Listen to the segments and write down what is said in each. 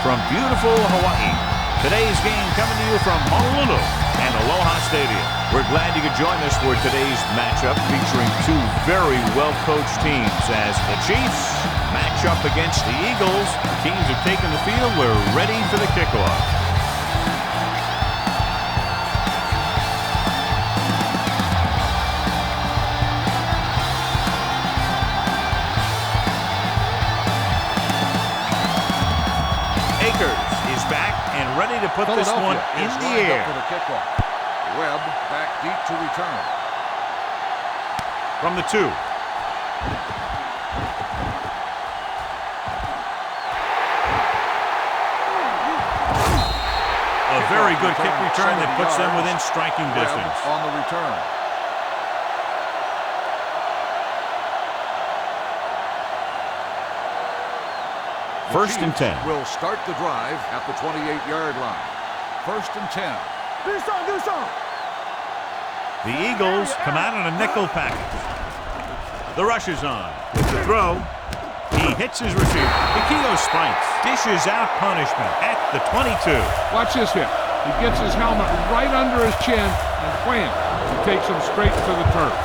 from beautiful Hawaii. Today's game coming to you from Honolulu and Aloha Stadium. We're glad you could join us for today's matchup featuring two very well-coached teams as the Chiefs match up against the Eagles. The teams have taken the field. We're ready for the kickoff. Is back and ready to put this one in the air. For the kickoff. Webb back deep to return. From the 2. A very good kick return that puts them within striking distance. On the return. First and 10. Will start the drive at the 28-yard line. First and 10. Do something. The Eagles come out in a nickel package. The rush is on. With the throw, he hits his receiver. Ikeo spikes, dishes out punishment at the 22. Watch this hit. He gets his helmet right under his chin and wham, he takes him straight to the turf.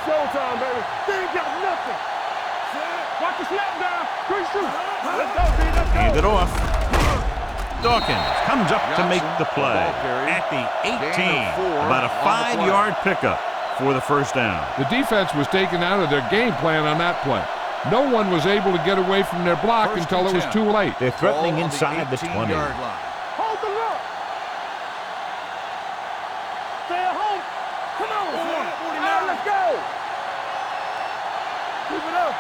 Showtime, baby. They ain't got nothing. Watch the snap down. Quick shoot. Let's go, B. Let's go. Hand it off. Dawkins comes up to make the play at the 18. About a 5-yard pickup for the first down. The defense was taken out of their game plan on that play. No one was able to get away from their block until it was too late. They're threatening inside the 20. Hold the look. Stay at home. Come on. Let's go. Keep it up.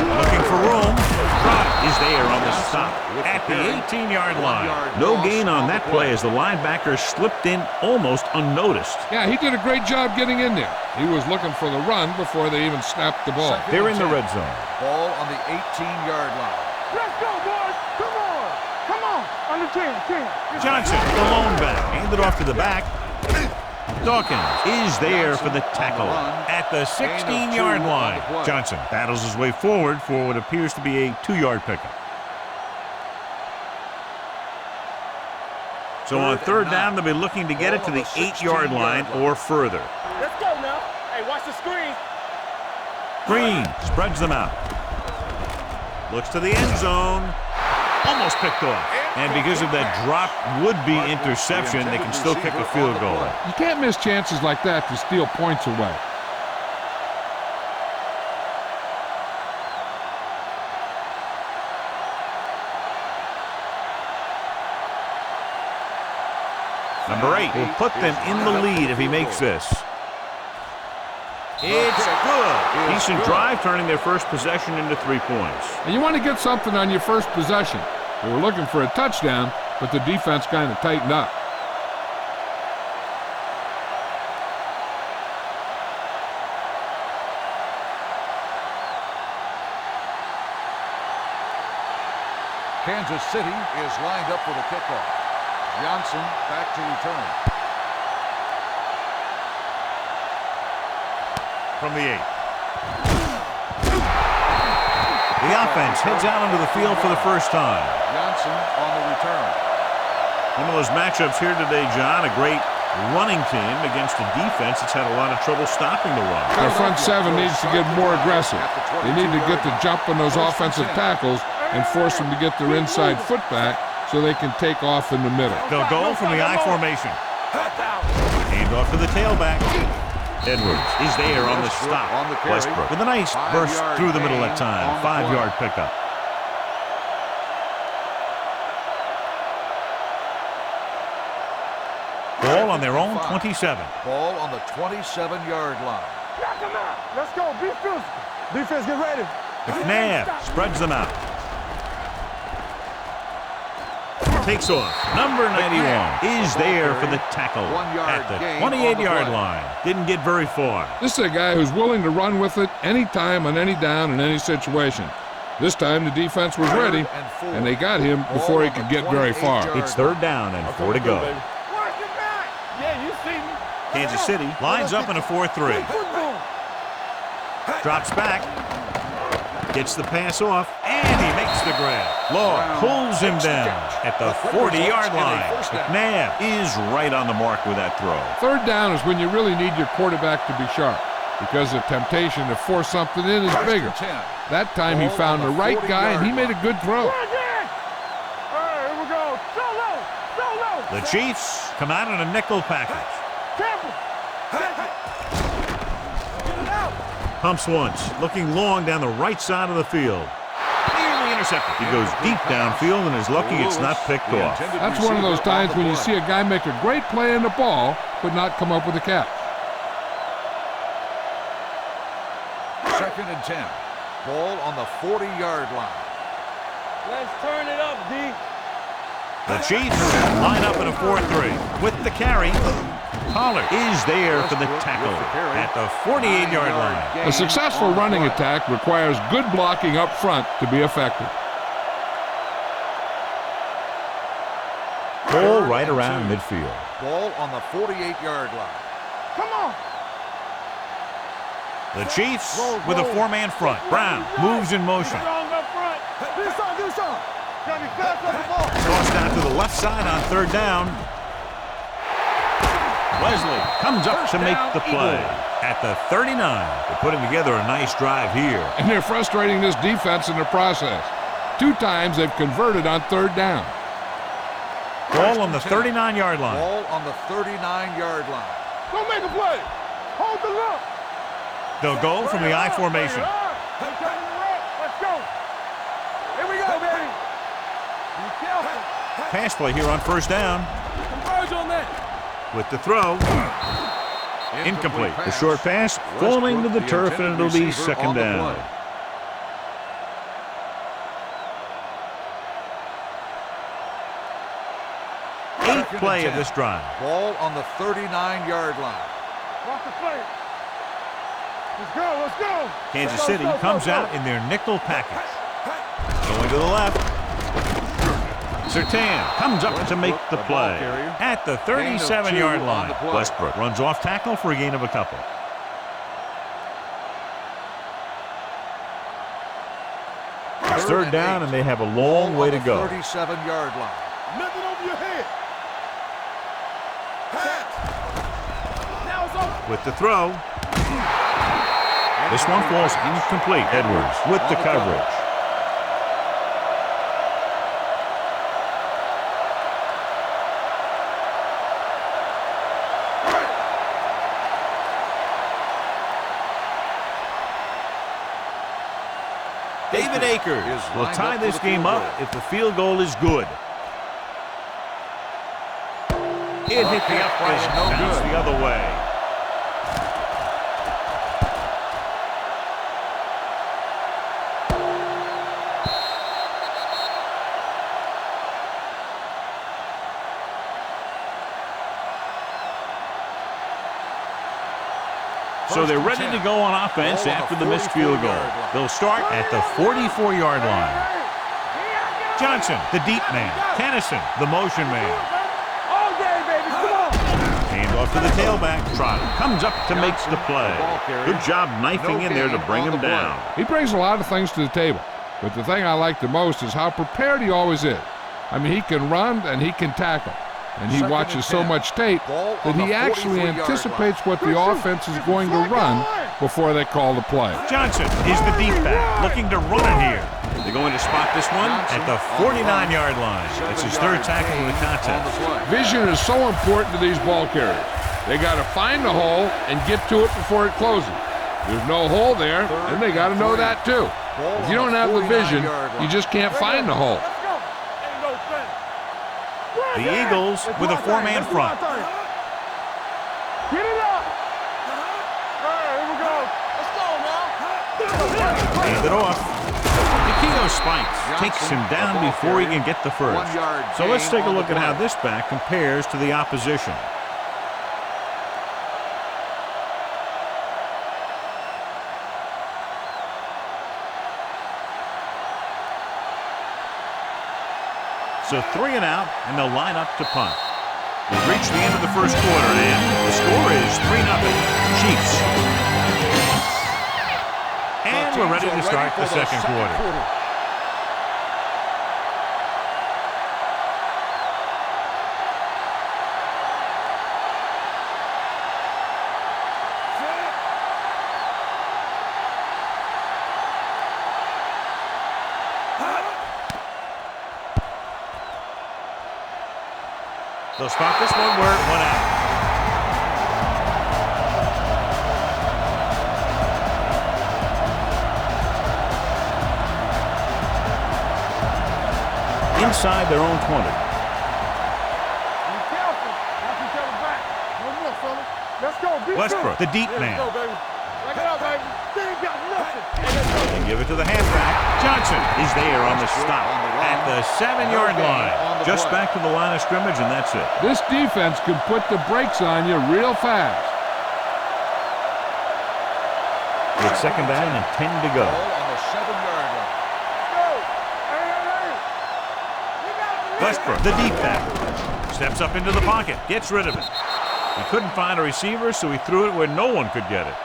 Looking for room. Trot is there on the stop at the 18-yard line. No gain on that play as the linebacker slipped in almost unnoticed. Yeah, he did a great job getting in there. He was looking for the run before they even snapped the ball. They're in the red zone. Ball on the 18-yard line. Let's go, boys. Come on. On the 10. Johnson, the lone back, handed off to the back. Dawkins is there for the tackle at the 16-yard line. Johnson battles his way forward for what appears to be a 2-yard pickup. So on third down, they'll be looking to get it to the 8-yard line or further. Let's go now. Hey, watch the screen. Green spreads them out. Looks to the end zone. Almost picked off. And because of that drop would-be interception, they can still kick a field goal. You can't miss chances like that to steal points away. Number 8 will put them in the lead if he makes this. It's good. Decent drive, turning their first possession into 3 points. And you want to get something on your first possession. They were looking for a touchdown, but the defense kind of tightened up. Kansas City is lined up for the kickoff. Johnson back to return. From the 8. The offense heads out onto the field for the first time. Johnson on the return. One of those matchups here today, John, a great running team against a defense that's had a lot of trouble stopping the run. Their front seven needs to get more aggressive. They need to get the jump on those offensive tackles and force them to get their inside foot back so they can take off in the middle. They'll go from the I formation. Hand off to the tailback. Edwards is there on the stop. Westbrook with a nice burst through the middle at time. 5-yard pickup. Ball on their own 27. Ball on the 27-yard line. Knock him out. Let's go. Be physical. Defense, get ready. McNabb spreads them out. Takes off. Number 91 is there for the tackle at the 28-yard line. Didn't get very far. This is a guy who's willing to run with it anytime, on any down, in any situation. This time the defense was ready, and they got him before he could get very far. It's third down and 4 to go. Watch your back. Yeah, you see me. Kansas City lines up in a 4-3. Drops back. Gets the pass off, and he makes the grab. Law pulls him down at the 40-yard line. McNabb is right on the mark with that throw. Third down is when you really need your quarterback to be sharp, because the temptation to force something in is bigger. That time he found the right guy, and he made a good throw. All right, here we go. Solo. The Chiefs come out in a nickel package. Careful. Pumps once, looking long down the right side of the field. Nearly intercepted. He goes deep downfield and is lucky it's not picked off. That's one of those times when you see a guy make a great play in the ball, but not come up with a catch. 2nd and 10. Ball on the 40-yard line. Let's turn it up, D. The Chiefs line up in a 4-3. With the carry, Pollard is there for the tackle at the 48-yard line. A successful running attack requires good blocking up front to be effective. Ball right around midfield. Ball on the 48-yard line. Come on. The Chiefs with a 4-man front. Brown moves in motion. Strong up front. Do something. Gotta be fast on the ball. Tossed down to the left side on third down. Wesley comes up to make the play at the 39. They're putting together a nice drive here. And they're frustrating this defense in the process. 2 times they've converted on third down. Ball on the 39-yard line. Ball on the 39-yard line. Don't make a play. Hold the look. They'll go from the I formation. Let's go. Here we go, baby. Be careful. Pass play here on first down. Converge on that. With the throw. Incomplete. The short pass falling to the turf, and it'll be second down. Eighth play of this drive. Ball on the 39-yard line. Walk the play. Let's go. Kansas City comes out in their nickel package. Going to the left. Surtain comes up to make the play at the 37-yard line. Westbrook runs off tackle for a gain of a couple. It's third down, and they have a long way to go. 37-yard line. Nothing over your head. Now it's over. With the throw. This one falls incomplete. Edwards with the coverage. David Akers will tie this game up if the field goal is good. It hit the upright and bounced the other way. So they're ready to go on offense after the missed field goal. They'll start at the 44-yard line. Johnson, the deep man. Tennyson, the motion man. All day, baby. Come on. Hand off to the tailback. Trot comes up to make the play. Good job knifing in there to bring him down. He brings a lot of things to the table, but the thing I like the most is how prepared he always is. I mean, he can run and he can tackle. And he watches so much tape that he actually anticipates what the offense is going to run before they call the play. Johnson is the deep back, looking to run it here. They're going to spot this one at the 49-yard line. It's his third tackle of the contest. Vision is so important to these ball carriers. They got to find the hole and get to it before it closes. There's no hole there, and they got to know that too. If you don't have the vision, you just can't find the hole. The Eagles with a 4-man front. Get it up. All right, here we go. Let's go now. Hand it off. Nikito Spikes takes him down before he can get the first. So let's take a look at how this back compares to the opposition. So 3 and out, and they'll line up to punt. We've reached the end of the first quarter, and the score is 3-0 Chiefs. And we're ready to start the second quarter. They'll spot this one where it went out. Inside their own 20. Be careful. Watch each other back. One more, fella. Let's go. Be Westbrook, the deep man. Let's go, baby. Back it up, baby. They ain't got nothing. They give it to the halfback. Johnson is there on the stop at the 7-yard line. Just back to the line of scrimmage, and that's it. This defense can put the brakes on you real fast. It's second down and 10 to go. On the 7-yard line. Westbrook, the deep back, steps up into the pocket, gets rid of it. He couldn't find a receiver, so he threw it where no one could get it.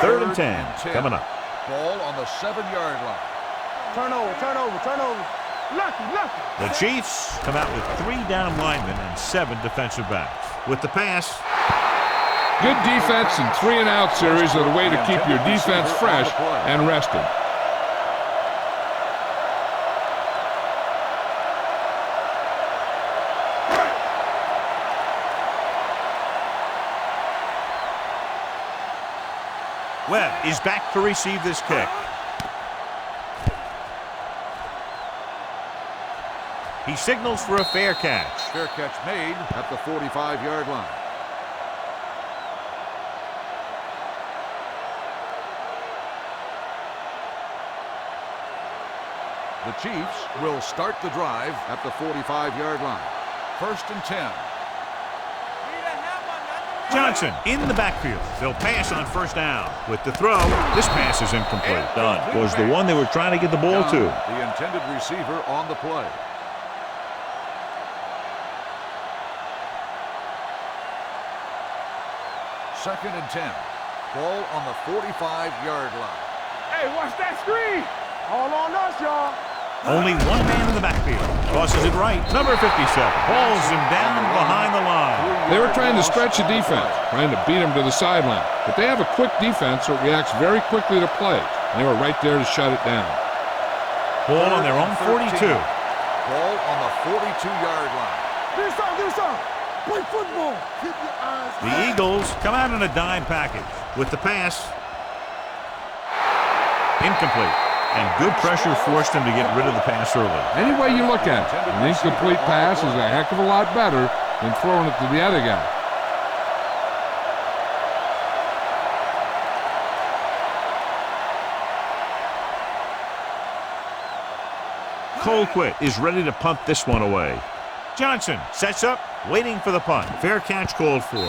Third and 10 coming up. Ball on the 7-yard line. Turnover. Lucky. The Chiefs come out with 3 down linemen and 7 defensive backs. With the pass. Good defense and 3 and out series are the way to keep your defense fresh and rested. Webb is back to receive this kick. He signals for a fair catch. Fair catch made at the 45-yard line. The Chiefs will start the drive at the 45-yard line. First and 10. Johnson in the backfield. They'll pass on first down. With the throw, this pass is incomplete. Dunn was the one they were trying to get the ball to. The intended receiver on the play. Second and 10. Ball on the 45-yard line. Hey, watch that screen. All on us, y'all. Only one man in the backfield. Tosses it right. Number 57 hauls him down behind the line. They were trying to stretch the defense, trying to beat him to the sideline. But they have a quick defense that reacts very quickly to plays. And they were right there to shut it down. Ball on their own 42. Ball on the 42-yard line. Do something. Play football. Keep your eyes The Eagles come out in a dime package. With the pass. Incomplete. And good pressure forced him to get rid of the pass early. Any way you look at it, an incomplete pass is a heck of a lot better than throwing it to the other guy. Colquitt is ready to punt this one away. Johnson sets up, waiting for the punt. Fair catch called for.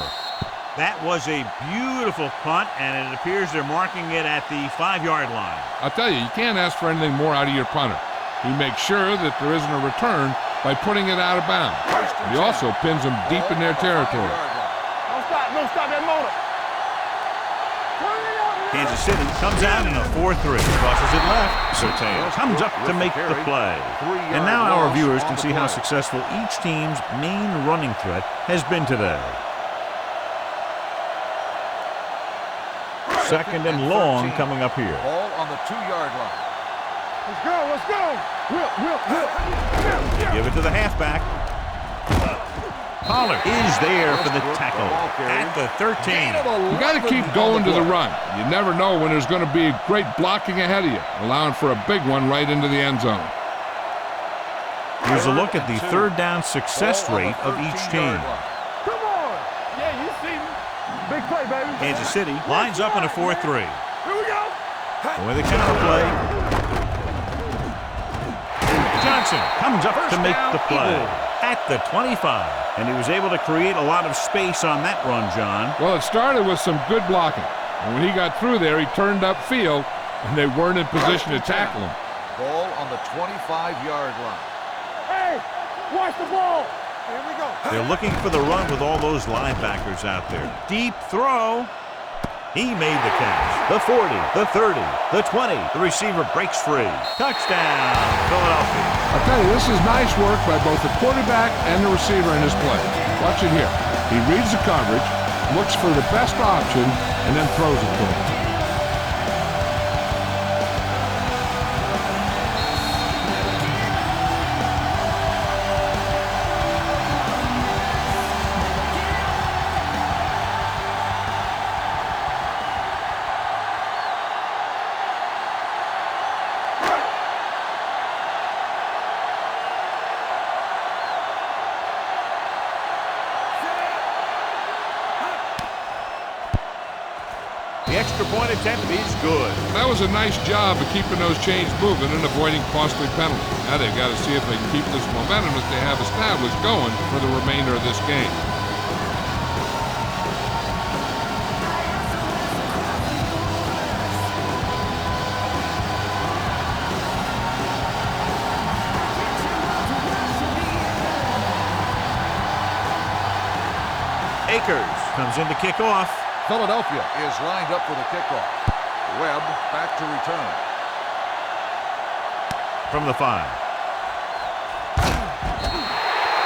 That was a beautiful punt, and it appears they're marking it at the 5-yard line. I'll tell you can't ask for anything more out of your punter. He makes sure that there isn't a return by putting it out of bounds. He also pins them deep in their territory. Don't stop that motor. Kansas City comes out in a 4-3. Crosses it left. Sertan comes up to make the play. And now our viewers can see how successful each team's main running threat has been today. Second and long coming up here. Ball on the 2-yard line. Let's go. They give it to the halfback. Pollard is there for the tackle at the 13. You got to keep going to the run. You never know when there's going to be great blocking ahead of you, allowing for a big one right into the end zone. Here's a look at the third down success rate of each team. Come on. Yeah, you see me. Big play, baby. Kansas City lines up in a 4-3. Here we go. With a counter play. Johnson comes up to make the play at the 25. And he was able to create a lot of space on that run, John. Well, it started with some good blocking. And when he got through there, he turned upfield, and they weren't in position to tackle him. Ball on the 25-yard line. Hey, watch the ball. Here we go. They're looking for the run with all those linebackers out there. Deep throw. He made the catch. The 40, the 30, the 20. The receiver breaks free. Touchdown, Philadelphia. I'll tell you, this is nice work by both the quarterback and the receiver in his play. Watch it here. He reads the coverage, looks for the best option, and then throws it to him. The extra point attempt is good. That was a nice job of keeping those chains moving and avoiding costly penalties. Now they've got to see if they can keep this momentum that they have established going for the remainder of this game. Akers comes in to kick off. Philadelphia is lined up for the kickoff. Webb back to return. From the 5.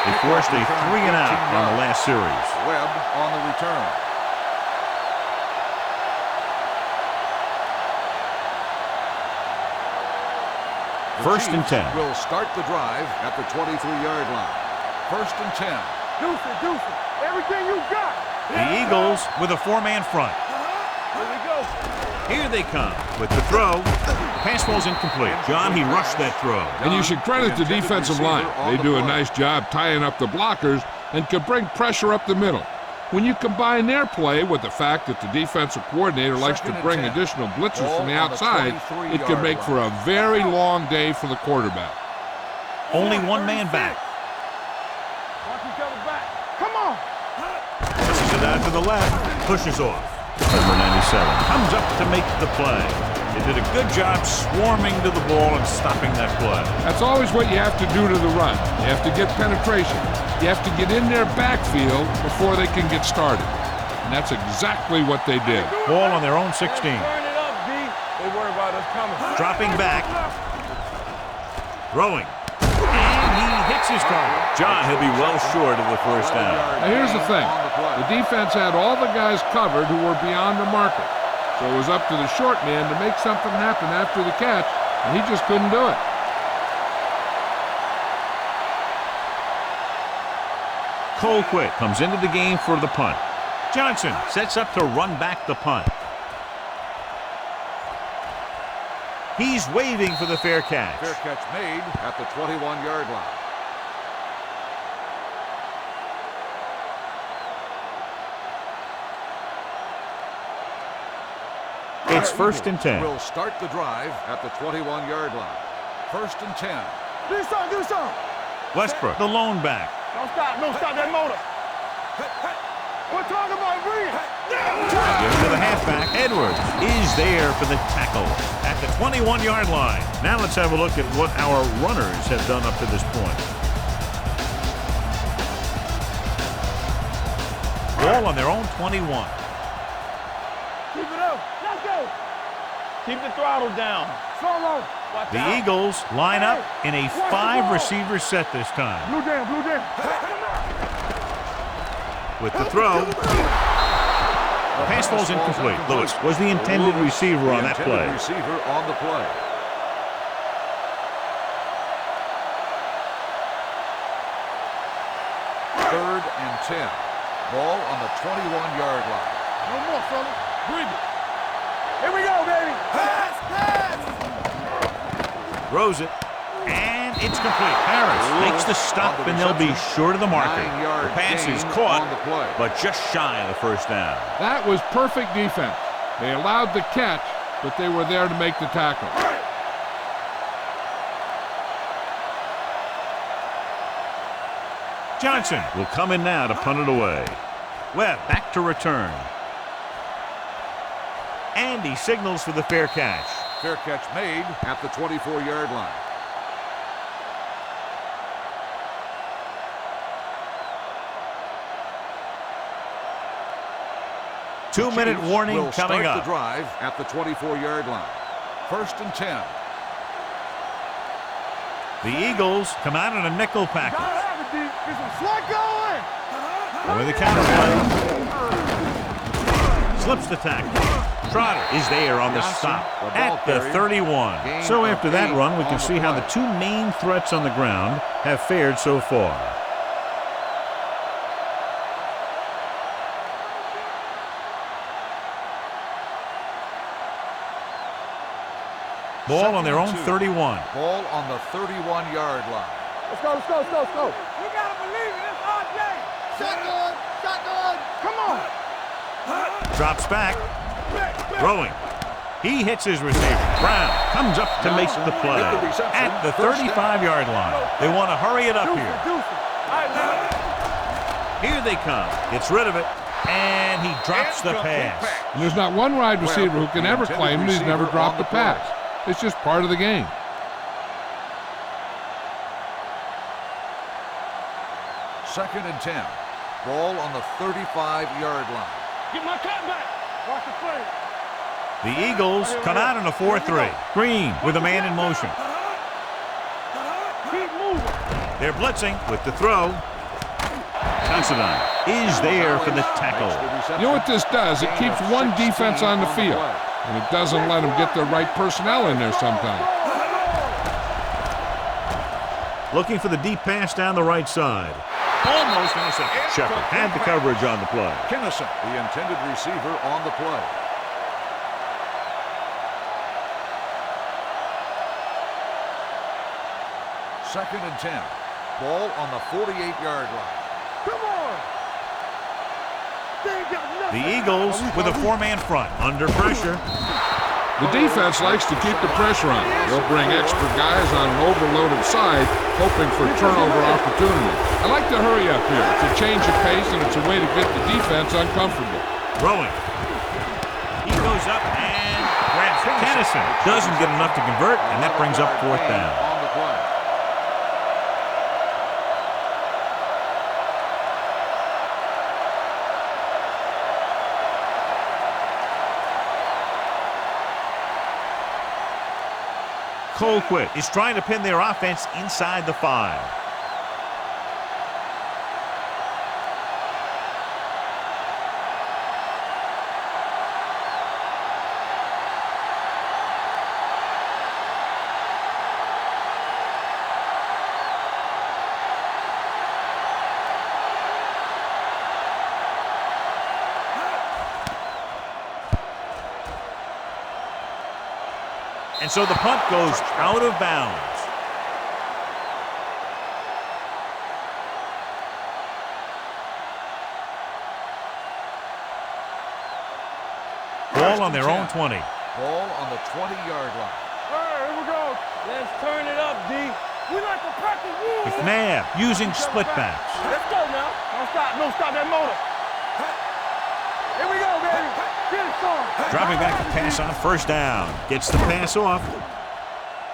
They forced a 3-and-out on the last series. Webb on the return. First and 10. Will start the drive at the 23-yard line. First and 10. Deuce it. Everything you got. The Eagles with a 4-man front. Here we go. Here they come with the throw. Pass ball's incomplete. John, he rushed that throw. And you should credit the defensive line. They do a nice job tying up the blockers and can bring pressure up the middle. When you combine their play with the fact that the defensive coordinator likes to bring additional blitzers from the outside, it can make for a very long day for the quarterback. Only one man back. Watch each other back. Come on. Pushes it out to the left. Pushes off. Number 97 comes up to make the play. They did a good job swarming to the ball and stopping that play. That's always what you have to do to the run. You have to get penetration. You have to get in their backfield before they can get started. And that's exactly what they did. Ball on their own 16. Turn it up, D. They worry about us coming. Dropping back. Throwing. And he hits his target. John, he'll be well short of the first down. Now here's the thing. The defense had all the guys covered who were beyond the marker. So it was up to the short man to make something happen after the catch, and he just couldn't do it. Colquitt comes into the game for the punt. Johnson sets up to run back the punt. He's waving for the fair catch. Fair catch made at the 21-yard line. It's first and 10. Will start the drive at the 21-yard line. First and 10. Do something. Westbrook, the lone back. Don't stop that motor. We're talking about breathing. Give it to the halfback. Edwards is there for the tackle at the 21-yard line. Now let's have a look at what our runners have done up to this point. Ball on their own 21. Keep it up. Let's go. Keep the throttle down. Solo. The Eagles line up in a 5-receiver set this time. Blue jam. With the throw. Pass ball's incomplete. Lewis was the intended receiver on that play. Receiver on the play. Third and 10. Ball on the 21-yard line. No more, fella. Breathe it. Here we go, baby. Pass. Throws it. And it's complete. Harris makes the stop, and they'll be short of the marker. The pass is caught, but just shy of the first down. That was perfect defense. They allowed the catch, but they were there to make the tackle. Johnson will come in now to punt it away. Webb back to return. And he signals for the fair catch. Fair catch made at the 24-yard line. Two-minute warning will coming start up. The drive at the 24-yard line. 1st and 10. The Eagles come out in a nickel package. With the counter play. Slips the tackle. Trotter is there on the stop at the 31. So after that run, we can see how the two main threats on the ground have fared so far. Ball on their own 31. Ball on the 31-yard line. Let's go, let's go, let's go, let's go. You gotta believe it, it's RJ. Shotgun, shotgun, come on. Drops back. Throwing. He hits his receiver. Brown comes up to make the play at the 35-yard line. They want to hurry it up here. Here they come. Gets rid of it, and he drops the pass. And there's not one wide receiver who can ever claim that he's never dropped a pass. It's just part of the game. Second and 10. Ball on the 35-yard line. Get my cat back. Watch the play. The Eagles come out in a 4-3. Green with a man in motion. Keep moving. They're blitzing with the throw. Considine is there for the tackle. You know what this does? It keeps one defense on the field, and it doesn't let them get the right personnel in there sometimes. Looking for the deep pass down the right side. Almost intercepted. Shepard had the coverage on the play. Kinnison, the intended receiver, on the play. Second and 10. Ball on the 48-yard line. Come on. They ain't got nothing. The Eagles with a four-man front under pressure. The defense likes to keep the pressure on. They'll bring extra guys on an overloaded side, hoping for turnover opportunity. I like to hurry up here. It's a change of pace, and it's a way to get the defense uncomfortable. Throwing. He goes up and grabs Kinnison. Doesn't get enough to convert, and that brings up 4th down. On the play. Colquitt is trying to pin their offense inside the 5. And so the punt goes out of bounds. Ball on their own 20. Ball on the 20-yard line. All right, here we go. Let's turn it up, D. We like to practice rules. McNabb using split backs. Let's go now. Don't stop that motor. Here we go, baby. Get it started. Dropping back to pass on 1st down. Gets the pass off.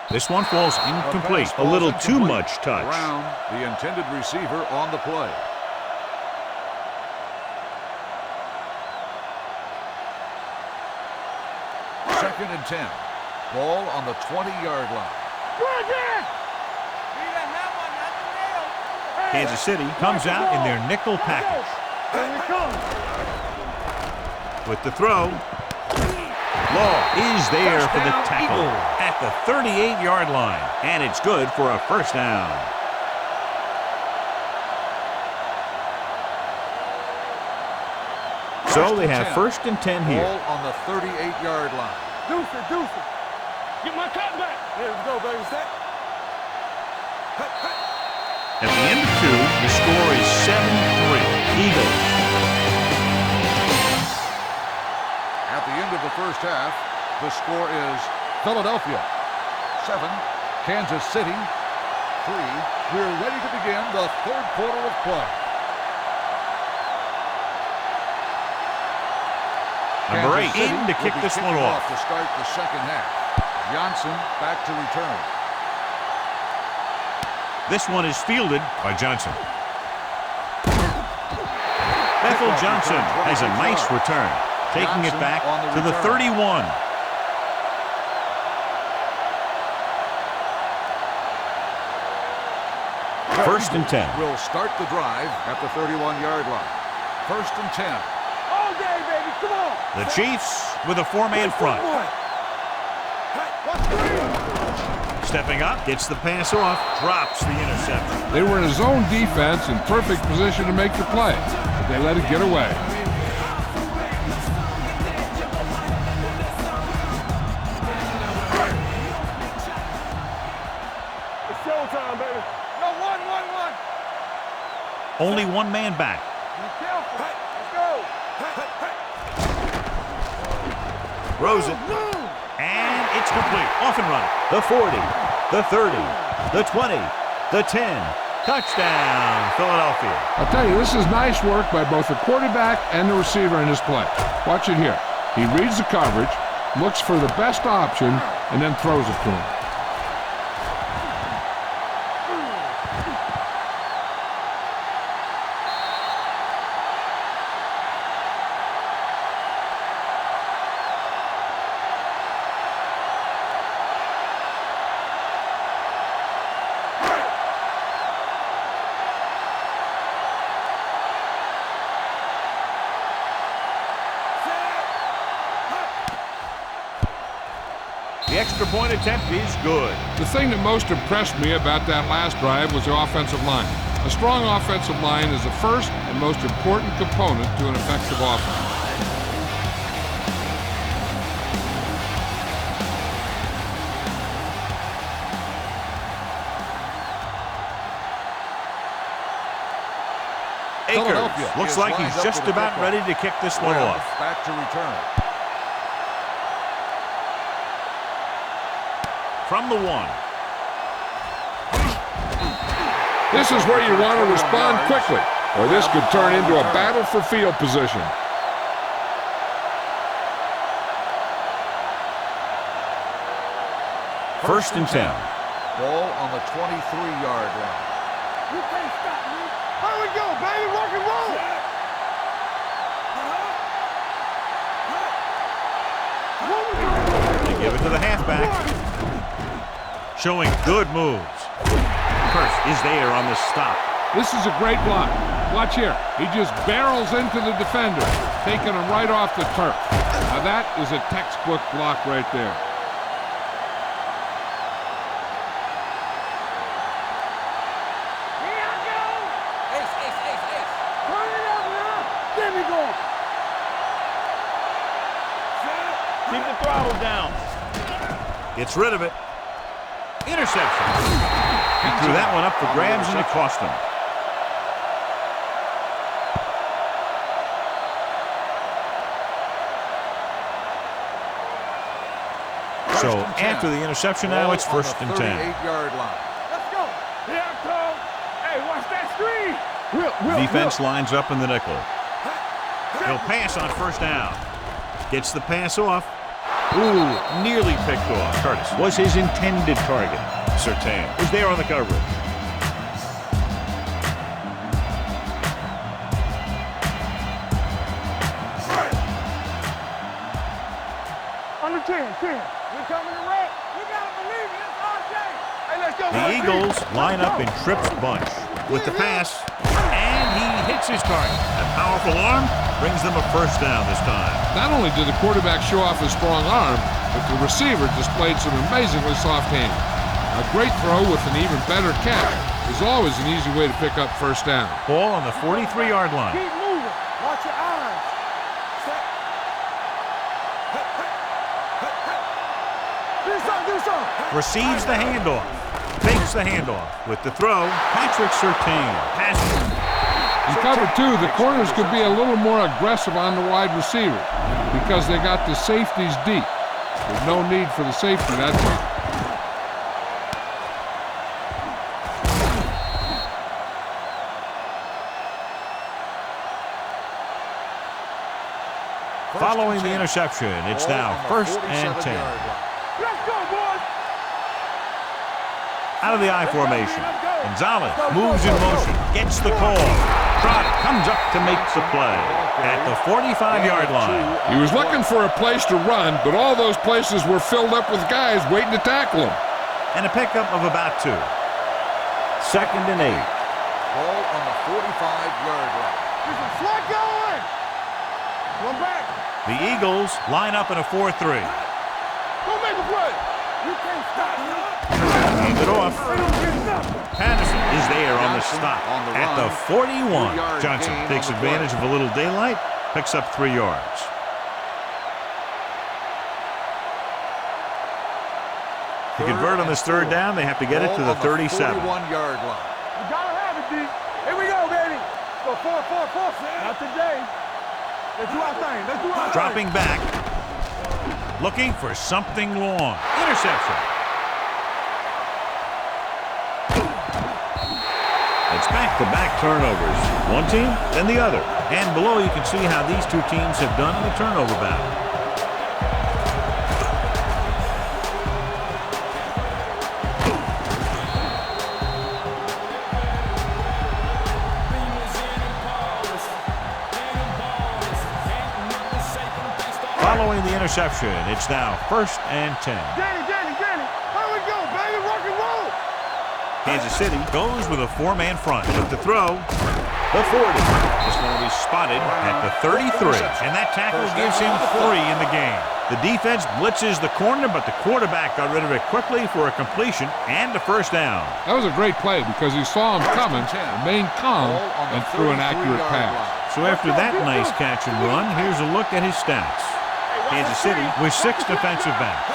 This one falls incomplete. A little too much touch. Brown, the intended receiver, on the play. Second and 10. Ball on the 20-yard line. Kansas City comes out in their nickel package. Here we come. With the throw. Law is there for the tackle at the 38-yard line. And it's good for a 1st down. So they have 1st and 10 here. Ball on the 38-yard line. Deuce it. Get my cut back. Here we go, baby. Set. At the end of 2, the score is 7-3. Eagles. At the end of the first half, the score is Philadelphia 7, Kansas City 3. We're ready to begin the 3rd quarter of play. Number Kansas 8 City in to kick will be this one kicking off. To start the second half. Johnson back to return. This one is fielded by Johnson. Bethel Johnson has a nice return, taking it back to the 31. First and 10. Will start the drive at the 31-yard line. First and 10. All day, baby. Come on. The Chiefs with a 4-man front. Stepping up, gets the pass off, drops the interception. They were in a zone defense in perfect position to make the play, but they let it get away. It's showtime, baby. No, one. Only one man back. Be careful. Let's go. Throws it. And it's complete. Off and running. The 40, the 30, the 20, the 10. Touchdown, Philadelphia. I'll tell you, this is nice work by both the quarterback and the receiver in this play. Watch it here. He reads the coverage, looks for the best option, and then throws it to him. The extra point attempt is good. The thing that most impressed me about that last drive was the offensive line. A strong offensive line is the first and most important component to an effective offense. Akers looks like he's just about ready to kick this one off. Back to return. From the 1. This is where you want to respond quickly, or this could turn into a battle for field position. First and 10. Ball on the 23-yard line. You can't stop me. Here we go, baby. Rock and roll. They give it to the halfback. Showing good moves. Hurst is there on the stop. This is a great block. Watch here. He just barrels into the defender, taking him right off the turf. Now that is a textbook block right there. Here I go. Ace. Turn it up now. Get me going. Keep the throttle down. Gets rid of it. Interception. He threw that one up for grabs and it cost him. So after the interception now, it's first and 10. 38-yard line. Let's go. Here I come. Hey, watch that screen. Defense lines up in the nickel. He'll pass on first down. Gets the pass off. Ooh, nearly picked off. Curtis was his intended target. Surtain is there on the coverage. Under 10. We're coming to wreck. You gotta believe it. It's RJ. Hey, let's go. The Eagles line up in Tripp's bunch with the pass, and he hits his target. A powerful arm brings them a first down this time. Not only did the quarterback show off his strong arm, but the receiver displayed some amazingly soft hands. A great throw with an even better catch is always an easy way to pick up first down. Ball on the 43-yard line. Keep moving. Watch your eyes. Do something. Receives the handoff. Takes the handoff. With the throw, Patrick Surtain. Passes. In cover 2, the corners could be a little more aggressive on the wide receiver because they got the safeties deep. There's no need for the safety that time. Following the interception, it's now 1st and 10. Let's go, boys. Out of the I formation. Gonzalez moves in motion, gets the call. Trot comes up to make the play at the 45-yard line. He was looking for a place to run, but all those places were filled up with guys waiting to tackle him. And a pickup of about 2. 2nd and 8. Ball on the 45-yard line. There's a slot going. Come back. The Eagles line up in a 4-3. Go make a play. You can't stop me. Hand it off. Patterson is there on the stop at the 41. Johnson takes advantage of a little daylight, picks up 3 yards. To convert on this 3rd down, they have to get it to the 37. 41-yard line. You gotta have it, D. Here we go, baby. Go 4. Not today. Let's do our thing. Dropping back. Looking for something long. Interception. It's back-to-back turnovers. One team, then the other. And below you can see how these two teams have done in the turnover battle. Following the interception, it's now 1st and 10. Danny. Here we go, baby. Rock and roll. Kansas City goes with a 4-man front. With the throw, the 40. This one will be spotted at the 33. And that tackle gives him 3 in the game. The defense blitzes the corner, but the quarterback got rid of it quickly for a completion and a 1st down. That was a great play because he saw him coming, remained calm, and threw an accurate pass. So after that nice catch and run, here's a look at his stats. Kansas City with 6 defensive backs.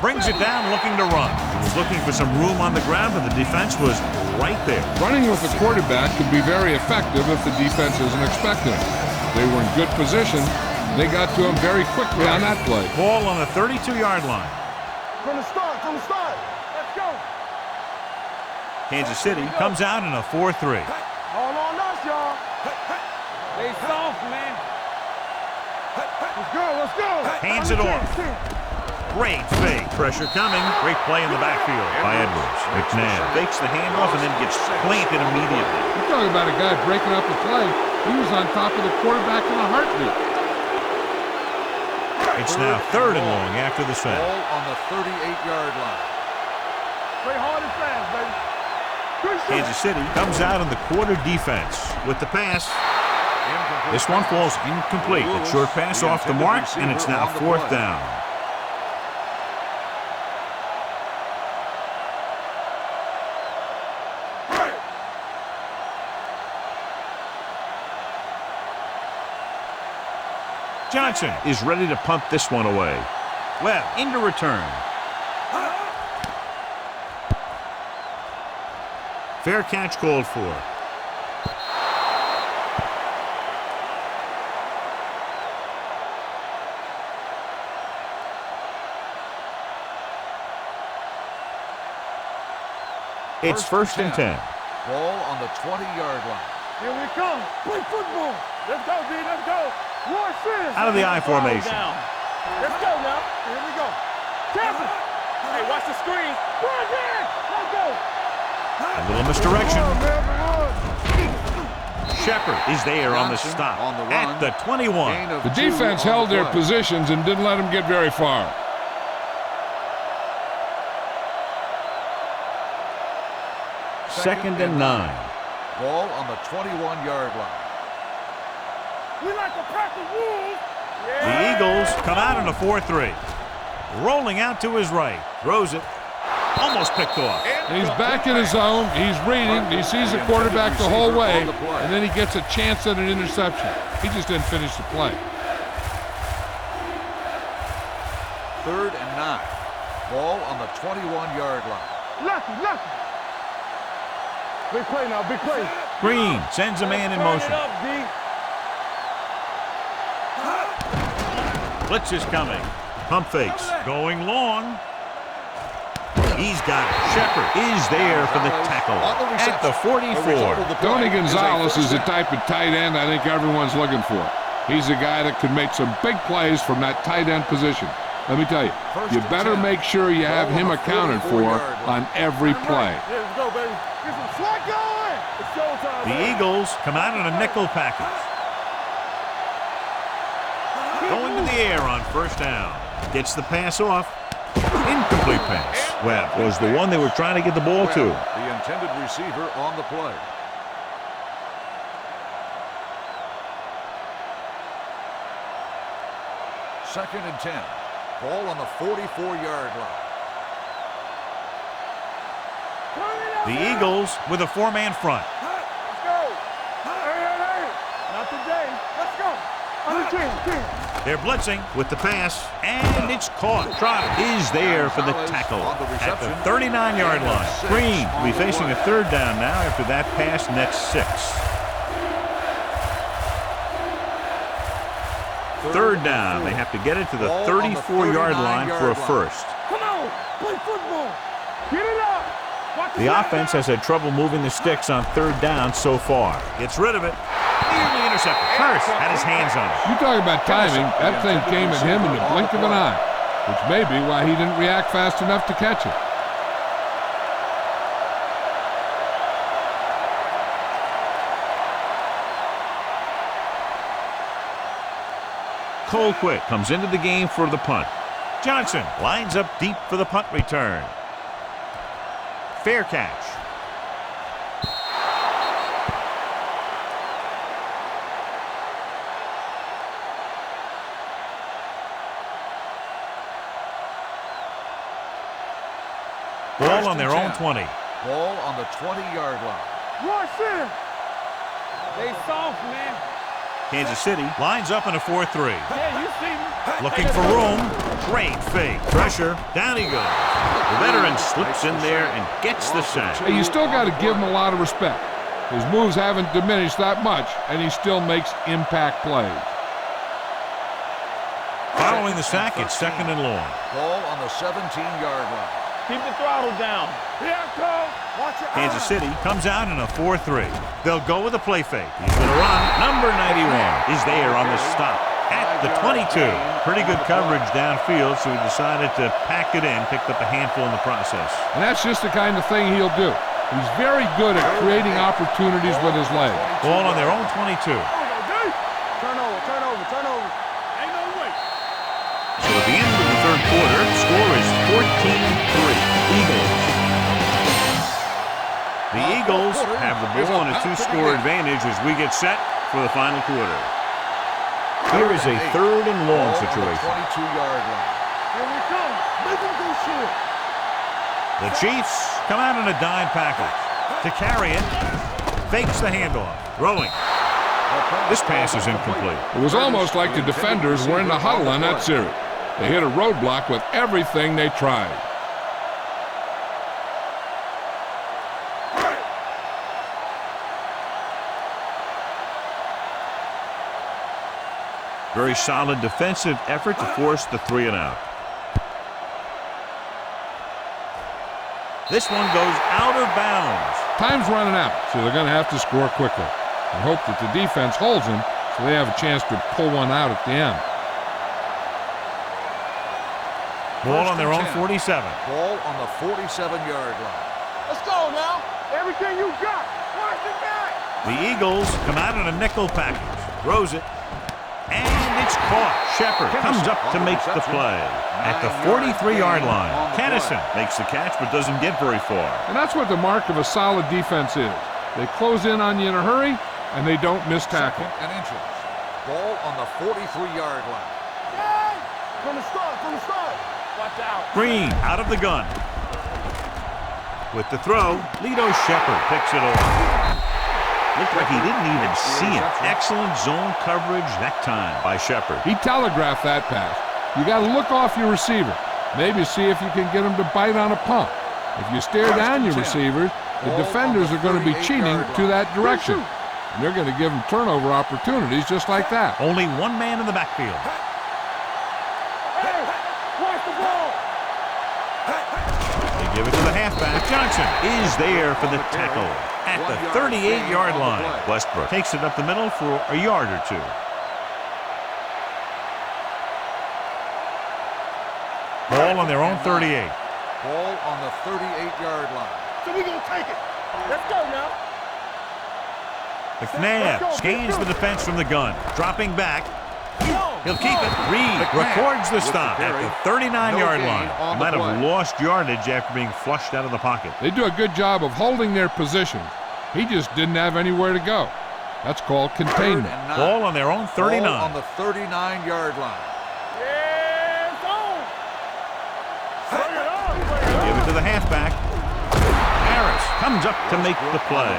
Brings it down looking to run. He was looking for some room on the ground, but the defense was right there. Running with the quarterback can be very effective if the defense isn't expecting it. They were in good position. They got to him very quickly on that play. Ball on the 32-yard line. From the start. Let's go. Kansas City comes out in a 4-3. All on us, y'all. They soft, man. Let's go. Hands it off. Great fake. Pressure coming. Great play in the backfield by Edwards. McNabb fakes the handoff and then gets planted immediately. You're talking about a guy breaking up a play. He was on top of the quarterback in a heartbeat. It's now 3rd and long after the snap. Ball on the 38-yard line. Play hard and fast, baby. Kansas City comes out in the quarter defense with the pass. This one falls incomplete. A short pass off the mark, and it's now 4th down. Johnson is ready to punt this one away. Well, into return. Fair catch called for. It's 1st and 10. Ball on the 20-yard line. Here we come. Play football. Let's go, D. Let's go. Out of the I formation. Let's go now. Here we go. Tampa. Hey, watch the screen. Run, man. Let's go. A little misdirection. Shepard is there on the stop at the 21. The defense held their positions and didn't let him get very far. Second and 9. Ball on the 21-yard line. We like to practice rules. The Eagles come out in a 4-3. Rolling out to his right. Throws it. Almost picked off. He's back in his zone. He's reading. He sees the quarterback the whole way, and then he gets a chance at an interception. He just didn't finish the play. 3rd and 9. Ball on the 21-yard line. Lucky. Big play now, big play. Green sends a man in motion. Blitz is coming. Pump fakes. Going long. He's got it. Shepard is there for the tackle at the 44. Tony Gonzalez is the type of tight end I think everyone's looking for. He's a guy that could make some big plays from that tight end position. Let me tell you, you better make sure you have him accounted for on every play. Let's go, baby. Get some slack going. It's showtime. The Eagles come out in a nickel package. Going to the air on first down. Gets the pass off. Incomplete pass. Webb was the one they were trying to get the ball to. The intended receiver on the play. Second and 10. Ball on the 44-yard line. The Eagles with a four-man front. Let's go. Hey. Not today. Let's go. On the 10. They're blitzing with the pass, and it's caught. Trotter is there for the tackle at the 39-yard line. Green will be facing a third down now after that pass nets 6. Third down. They have to get it to the 34-yard line for a first. Come on. Play football. Get it up. The offense has had trouble moving the sticks on third down so far. Gets rid of it. Nearly intercepted. Hurst had his hands on it. You talk about timing, that thing came at him in the blink of an eye, which may be why he didn't react fast enough to catch it. Colquitt comes into the game for the punt. Johnson lines up deep for the punt return. Fair catch. Ball on their own 20. Ball on the 20-yard line. Rush in. They soft, man. Kansas City lines up in a 4-3. Yeah, you see me. Looking for room. Great fake. Pressure. Down he goes. The veteran slips in there and gets the sack. Hey, you still got to give him a lot of respect. His moves haven't diminished that much, and he still makes impact plays. Following the sack, it's second and long. Ball on the 17-yard line. Keep the throttle down. Here I come. Watch it. Kansas City comes out in a 4-3. They'll go with a play fake. He's going to run. Number 91 is there on the stop at the 22. Pretty good coverage downfield, so he decided to pack it in, picked up a handful in the process. And that's just the kind of thing he'll do. He's very good at creating opportunities with his legs. Ball on their own 22. Turn over. Ain't no way. So at the end of the third quarter, the score is 14-3. Eagles. The Eagles have the ball on a 2-score advantage as we get set for the final quarter. Here is a third and long situation. 22-yard line. Here we come. Make them go short. The Chiefs come out in a dime package. To carry it, fakes the handoff. Throwing. This pass is incomplete. It was almost like the defenders were in the huddle on that series. They hit a roadblock with everything they tried. Very solid defensive effort to force the 3-and-out. This one goes out of bounds. Time's running out, so they're going to have to score quickly and hope that the defense holds them so they have a chance to pull one out at the end. Ball on their own 47. Ball on the 47-yard line. Let's go now. Everything you got. Watch the back. The Eagles come out in a nickel package. Throws it. And it's caught. Shepard comes up to make the play at the 43-yard line. Kennison makes the catch but doesn't get very far. And that's what the mark of a solid defense is. They close in on you in a hurry, and they don't miss tackle. Second and inches. Ball on the 43-yard line. From the start. Watch out. Green out of the gun. With the throw, Lito Shepard picks it off. Looked like he didn't even see it. Excellent zone coverage that time by Shepard. He telegraphed that pass. You got to look off your receiver. Maybe see if you can get him to bite on a pump. If you stare down your receivers, the defenders are going to be cheating to that direction. And they're going to give them turnover opportunities just like that. Only one man in the backfield. Hey, watch the ball. They Give it to the halfback. Johnson is there for the tackle at the 38-yard line. Westbrook takes it up the middle for a yard or two. Ball on their own 38. Ball on the 38-yard line. So we're going to take it. Let's go now. McNabb scans the defense from the gun. Dropping back. He'll keep it. Reed records the stop at the 39-yard line. He might have lost yardage after being flushed out of the pocket. They do a good job of holding their position. He just didn't have anywhere to go. That's called containment. Ball on their own 39. Ball on the 39-yard line. Yeah, it's on. Bring it on. Give it to the halfback. Harris comes up to make the play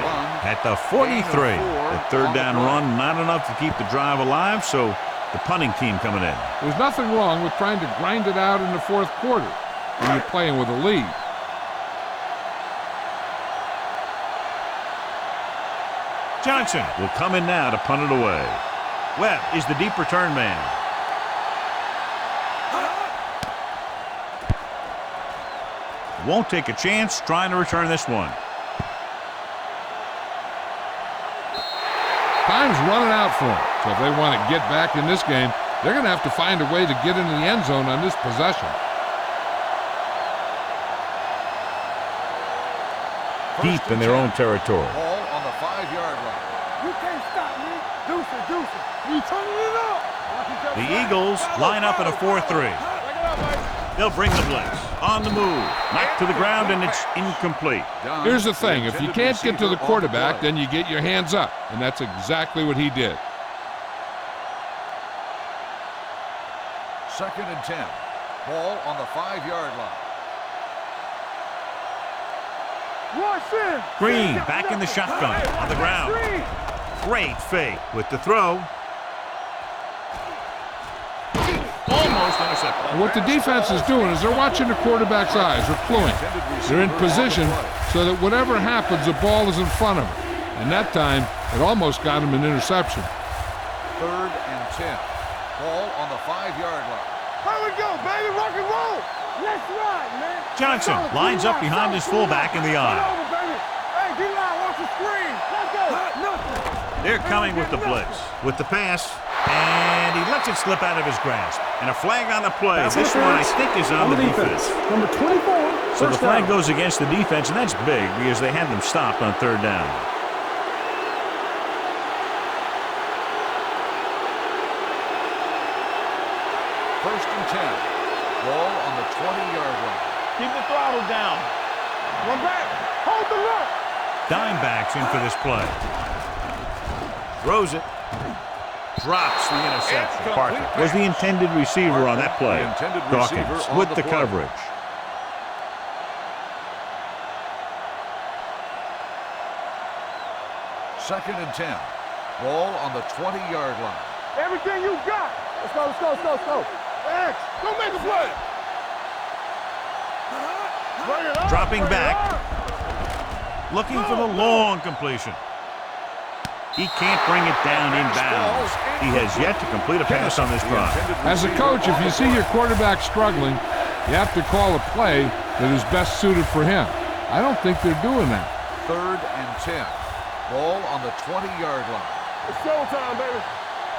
at the 43. The third down run, not enough to keep the drive alive, so the punting team coming in. There's nothing wrong with trying to grind it out in the fourth quarter when you're playing with a lead. Johnson will come in now to punt it away. Webb is the deep return man. Won't take a chance trying to return this one. Time's running out for them, so if they want to get back in this game, they're going to have to find a way to get into the end zone on this possession. Deep in their own territory. Ball on the 5-yard line. You can't stop me. Deuce it. You turning it up. The Eagles line up in a 4-3. Bring it up, baby. They'll bring the blitz. On the move. Knocked to the ground, and it's incomplete. Here's the thing. If you can't get to the quarterback, then you get your hands up. And that's exactly what he did. 2nd and 10. Ball on the 5-yard line. Green back in the shotgun on the ground. Great fake with the throw. Almost intercepted. And what the defense is doing is they're watching the quarterback's eyes. They're fluent. They're in position so that whatever happens, the ball is in front of them. And that time, it almost got him an interception. 3rd and 10. Ball on the 5-yard line. Here we go, baby. Rock and roll. Let's ride, man. Johnson lines up behind his fullback in the eye. Hey, get line. Watch the screen. Let's go. They're coming with the blitz. With the pass. And he lets it slip out of his grasp. And a flag on the play. This one, I think, is on the defense. Number 24. So the flag goes against the defense, and that's big because they had them stopped on 3rd down. First and 10. Ball on the 20-yard line. Keep the throttle down. Run back. Hold the look. Dimebacks in for this play. Throws it. Drops the interception. Parker was the intended receiver on that play. Dawkins with the coverage. Second and 10. Ball on the 20-yard line. Everything you got. Let's go. X, go make a play. Bring it up. Dropping back. Looking for the long completion. He can't bring it down inbounds. He has yet to complete a pass on this drive. As a coach, if you see your quarterback struggling, you have to call a play that is best suited for him. I don't think they're doing that. 3rd and 10. Ball on the 20-yard line. It's showtime, baby.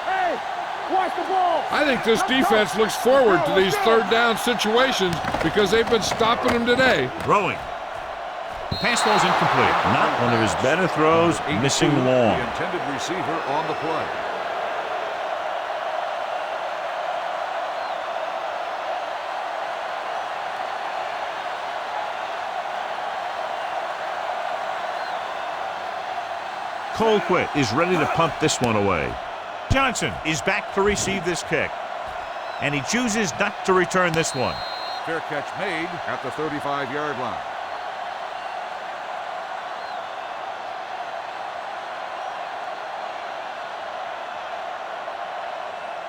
Hey, watch the ball. I think this defense looks forward to these 3rd down situations because they've been stopping them today. Throwing. Pass falls incomplete. Not one of his better throws. Missing long. The intended receiver on the play. Colquitt is ready to punt this one away. Johnson is back to receive this kick. And he chooses not to return this one. Fair catch made at the 35-yard line.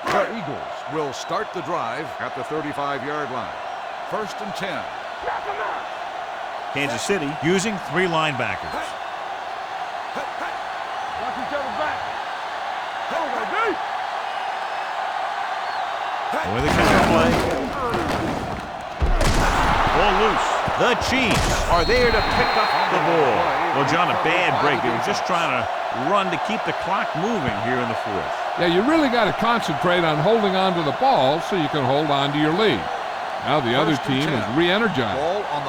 The Eagles will start the drive at the 35-yard line. 1st and 10. Kansas City using 3 linebackers. Watch each other back. Go, baby. With the counter play. Ball loose. The Chiefs are there to pick up the ball. Well, John, a bad break. They were just trying to run to keep the clock moving here in the fourth. Yeah, you really got to concentrate on holding on to the ball so you can hold on to your lead. Now the other team is re-energized.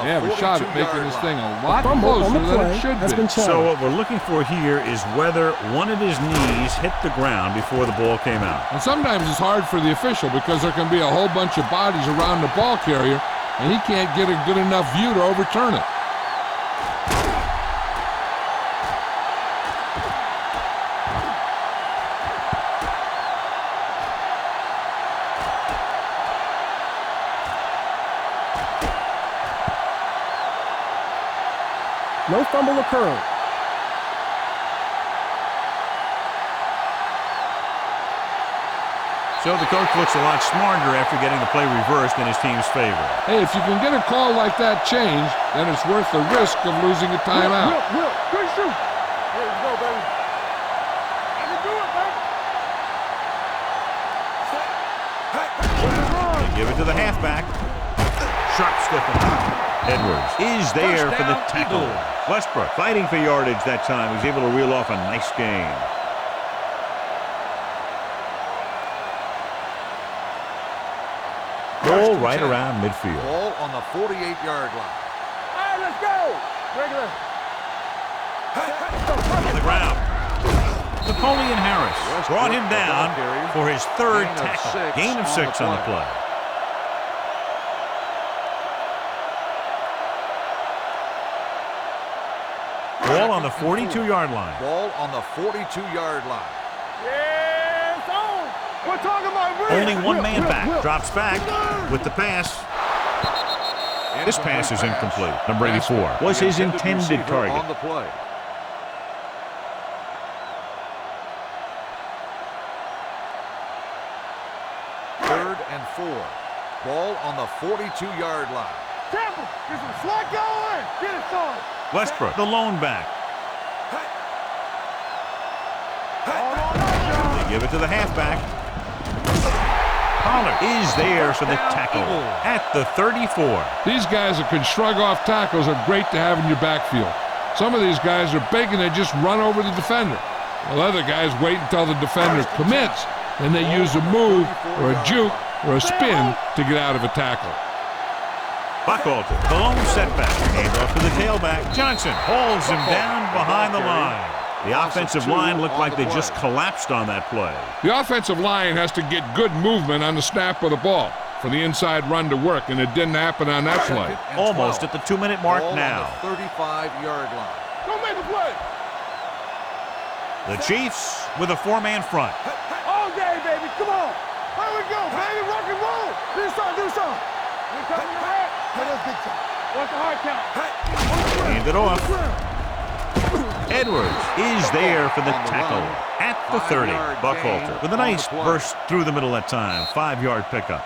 They have a shot at making this thing a lot closer than it should be. So what we're looking for here is whether one of his knees hit the ground before the ball came out. And sometimes it's hard for the official because there can be a whole bunch of bodies around the ball carrier, and he can't get a good enough view to overturn it. No fumble occurred. So the coach looks a lot smarter after getting the play reversed in his team's favor. Hey, if you can get a call like that changed, then it's worth the risk of losing a timeout. Will, good shoot. Here we go, baby. I can do it, baby. They give it to the halfback. Sharp stiffen. Edwards is there for the tackle. Westbrook fighting for yardage that time. He's able to reel off a nice gain. Ball right around midfield. Ball on the 48-yard line. All right, let's go. Regular. On the ground. Napoleon Harris brought him down for his third tackle. Gain of 6 on the play. Ball on the 42-yard line. Ball on the 42-yard line. Yeah, it's on. We're talking about Will. Only one man back. Drops back with the pass. This pass is incomplete. Number 84 was his intended target. On the play. Third and 4. Ball on the 42-yard line. Tampa, get some slot going. Get it started. Westbrook, the lone back. They give it to the halfback. Pollard is there for the tackle at the 34. These guys that can shrug off tackles are great to have in your backfield. Some of these guys are big and they just run over the defender. While other guys wait until the defender commits, and they use a move or a juke or a spin to get out of a tackle. Buchalter, the lone setback. Hand off to the tailback. Johnson holds him down behind the line. The offensive line looked like they just collapsed on that play. The offensive line has to get good movement on the snap of the ball for the inside run to work, and it didn't happen on that play. Almost at the 2-minute mark now. 35-yard line. Don't make the play. The Chiefs with a 4-man front. All day, baby. Come on. Here we go, baby. Rock and roll. Do something, do something. You coming to red? Let's big time. What's the hard count? Hand it off. Edwards is there for the tackle at the 30. Buchalter with a nice burst through the middle that time. 5-yard pickup.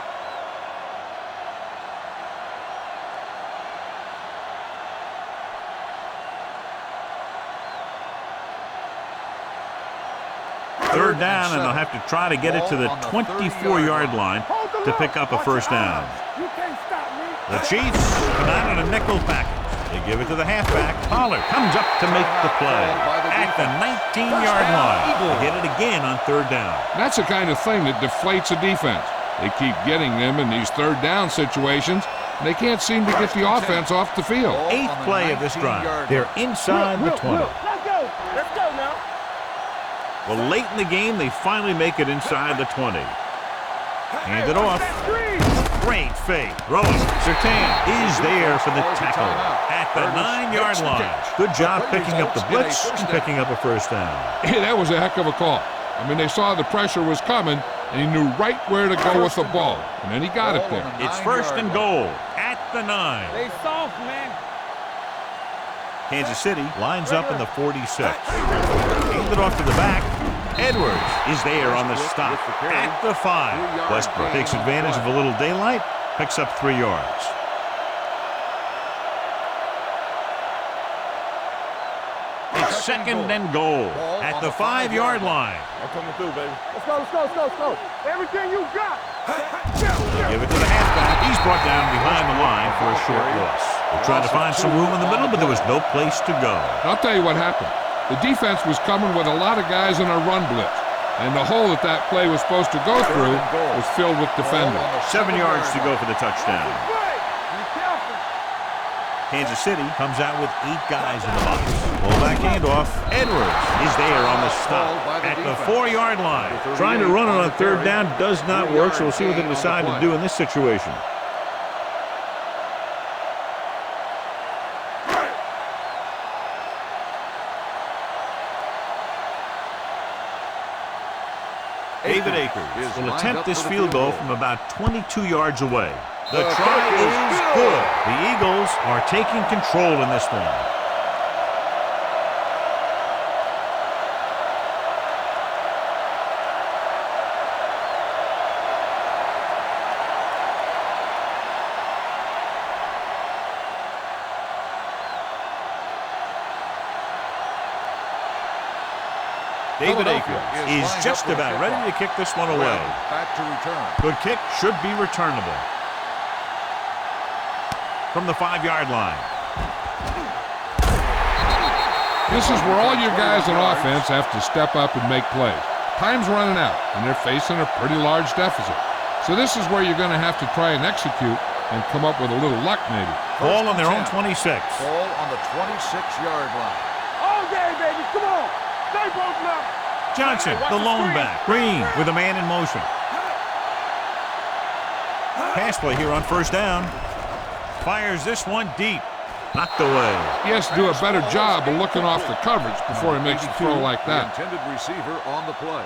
Third down, and they'll have to try to get it to the 24-yard line to pick up a first down. You can't stop me. The Chiefs come out on a nickel package. They give it to the halfback. Pollard comes up to make the play at the 19-yard line. They get it again on third down. That's the kind of thing that deflates a defense. They keep getting them in these third down situations, and they can't seem to get the offense off the field. 8th play of this drive. They're inside the 20. Let's go. Let's go now. Well, late in the game, they finally make it inside the 20. Hand it off. Great fake. Throwing. Surtain is there for the tackle at the 9-yard line. Good job picking up the blitz and picking up a first down. Hey, that was a heck of a call. I mean, they saw the pressure was coming, and he knew right where to go with the ball. And then he got it there. It's first and goal at the 9. They soft, man. Kansas City lines up in the 46. Hand it off to the back. Edwards is there on the stop at the 5. Westbrook takes advantage of a little daylight, picks up 3 yards. It's second and goal at the 5-yard line. I'm coming through, baby. Let's go, let's go, let's go, let's go. Everything you got. Give it to the halfback. He's brought down behind the line for a short loss. They're trying to find some room in the middle, but there was no place to go. I'll tell you what happened. The defense was coming with a lot of guys in a run blitz, and the hole that that play was supposed to go through was filled with defenders. 7 yards to go for the touchdown. Kansas City comes out with 8 guys in the box. Ball back handoff. Edwards is there on the stop at the 4-yard line. Trying to run it on 3rd down does not work, so we'll see what they decide to do in this situation. David Akers will attempt this field goal from about 22 yards away. The try is good. The Eagles are taking control in this one. David Akers is just about ready to kick this one away. Back to return. Good kick, should be returnable. From the 5-yard line. This is where all your guys on offense have to step up and make plays. Time's running out, and they're facing a pretty large deficit. So this is where you're going to have to try and execute and come up with a little luck, maybe. Ball on their own 26. Ball on the 26-yard line. All day, baby. Come on. Stay both now. Johnson, the lone back. Green with a man in motion. Pass play here on 1st down. Fires this one deep. Knocked away. He has to do a better job of looking off the coverage before he makes a throw like that. The intended receiver on the play.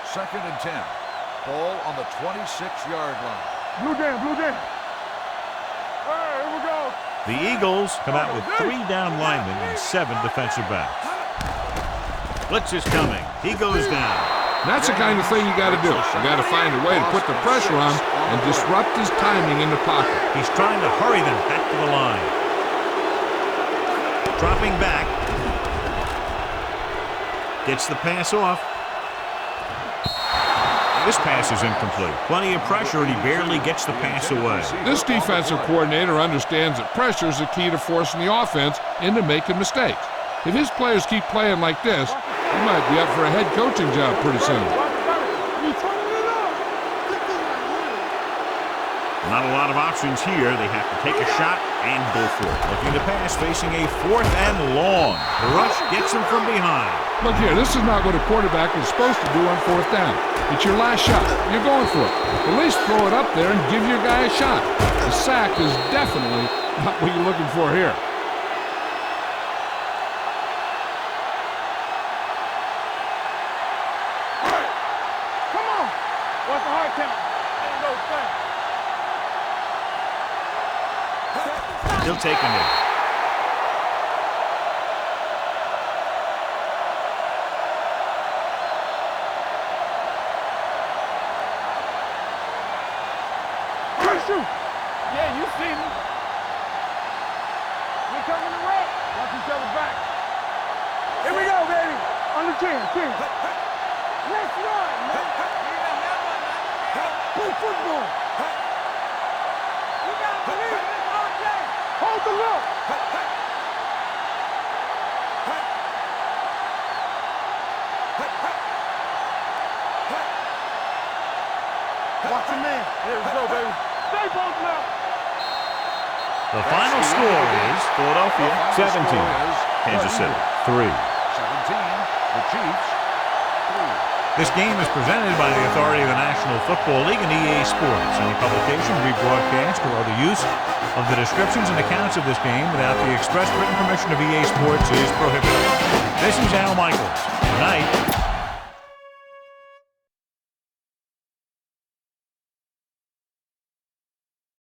Second and 10. Ball on the 26-yard line. Blue down, blue down. All right, here we go. The Eagles come out with 3 down linemen and 7 defensive backs. Blitz is coming. He goes down. That's the kind of thing you got to do. You got to find a way to put the pressure on and disrupt his timing in the pocket. He's trying to hurry them back to the line. Dropping back. Gets the pass off. This pass is incomplete. Plenty of pressure, and he barely gets the pass away. This defensive coordinator understands that pressure is the key to forcing the offense into making mistakes. If his players keep playing like this, he might be up for a head coaching job pretty soon. Not a lot of options here. They have to take a shot and go for it. Looking to pass, facing a 4th and long. The rush gets him from behind. Look here, this is not what a quarterback is supposed to do on 4th down. It's your last shot. You're going for it. At least throw it up there and give your guy a shot. The sack is definitely not what you're looking for here. Still taking it. Yeah, you see me. We're coming to wreck. Watch each other back. Here we go, baby. On the 10. Let's run, man. Play football. You got to believe it. Hold the look. Watch your man. Here we go, baby. Stay both now. The final score is Philadelphia 17, Kansas City 3. 17, the Chiefs 3. This game is presented by the authority of the National Football League and EA Sports. Any publication, rebroadcast, or other use of the descriptions and accounts of this game without the express written permission of EA Sports is prohibited. This is Al Michaels. Good night.